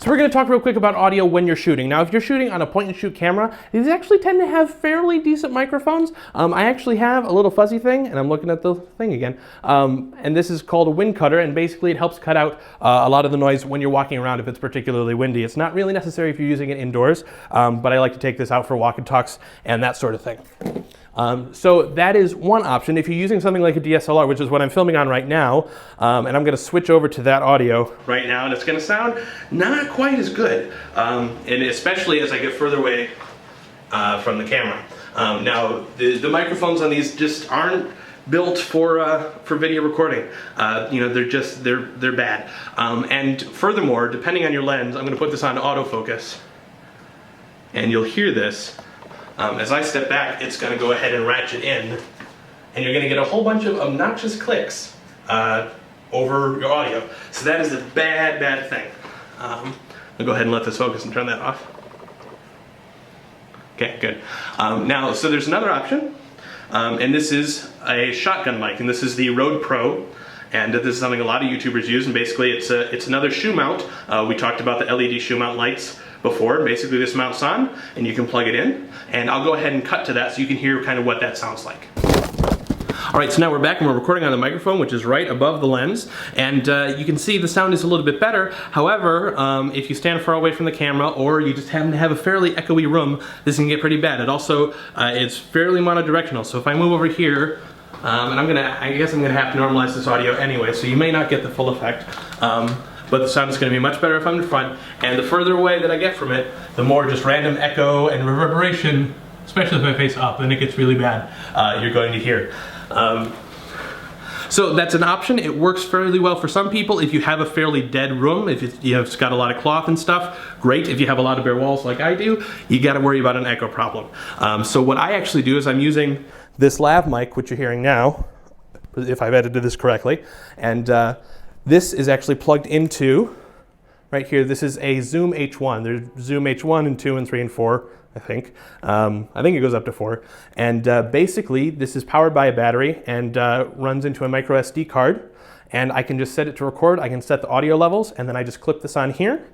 So we're going to talk real quick about audio when you're shooting. Now, if you're shooting on a point-and-shoot camera, these actually tend to have fairly decent microphones. I actually have a little fuzzy thing, and I'm looking at the thing again, and this is called a wind cutter, and basically it helps cut out a lot of the noise when you're walking around if it's particularly windy. It's not really necessary if you're using it indoors, but I like to take this out for walk and talks and that sort of thing. So that is one option. If you're using something like a DSLR, which is what I'm filming on right now, and I'm going to switch over to that audio right now, and it's going to sound not quite as good, and especially as I get further away from the camera. Now, the microphones on these just aren't built for video recording. You know, they're bad. And furthermore, depending on your lens, I'm going to put this on autofocus, and you'll hear this. As I step back, it's going to go ahead and ratchet in, and you're going to get a whole bunch of obnoxious clicks over your audio. So that is a bad, bad thing. I'll go ahead and let this focus and turn that off. Okay, good. Now, so there's another option, and this is a shotgun mic, and this is the Rode Pro. And this is something a lot of YouTubers use, and basically it's another shoe mount. We talked about the LED shoe mount lights before. Basically this mounts on, and you can plug it in. And I'll go ahead and cut to that so you can hear kind of what that sounds like. All right, so now we're back and we're recording on the microphone, which is right above the lens. And you can see the sound is a little bit better. However, if you stand far away from the camera or you just happen to have a fairly echoey room, this can get pretty bad. It also, it's fairly monodirectional. So if I move over here, and I guess I'm gonna have to normalize this audio anyway, so you may not get the full effect. But the sound is going to be much better if I'm in front, and the further away that I get from it, the more just random echo and reverberation, especially if I face up, then it gets really bad, you're going to hear. So that's an option. It works fairly well for some people. If you have a fairly dead room, if it's got a lot of cloth and stuff, great. If you have a lot of bare walls like I do, you got to worry about an echo problem. So what I actually do is I'm using this lav mic, which you're hearing now, if I've edited this correctly, and this is actually plugged into, right here, this is a Zoom H1. There's Zoom H1 and 2 and 3 and 4, I think. I think it goes up to 4. And basically, this is powered by a battery and runs into a micro SD card. And I can just set it to record. I can set the audio levels, and then I just clip this on here.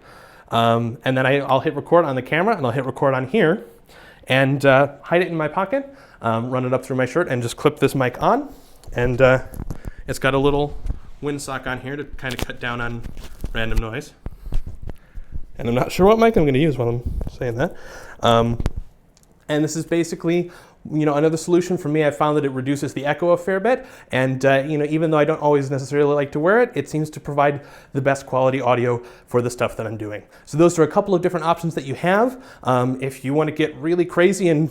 And then I'll hit record on the camera, and I'll hit record on here, and hide it in my pocket, run it up through my shirt, and just clip this mic on. And it's got a little windsock on here to kind of cut down on random noise. And I'm not sure what mic I'm going to use while I'm saying that. And this is basically, you know, another solution for me. I found that it reduces the echo a fair bit, and you know, even though I don't always necessarily like to wear it, it seems to provide the best quality audio for the stuff that I'm doing. So those are a couple of different options that you have. If you want to get really crazy and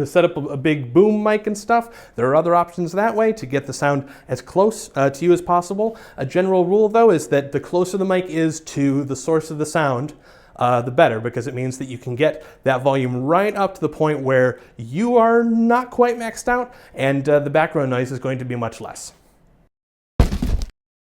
set up a big boom mic and stuff, there are other options that way to get the sound as close to you as possible. A general rule, though, is that the closer the mic is to the source of the sound, the better, because it means that you can get that volume right up to the point where you are not quite maxed out, and the background noise is going to be much less.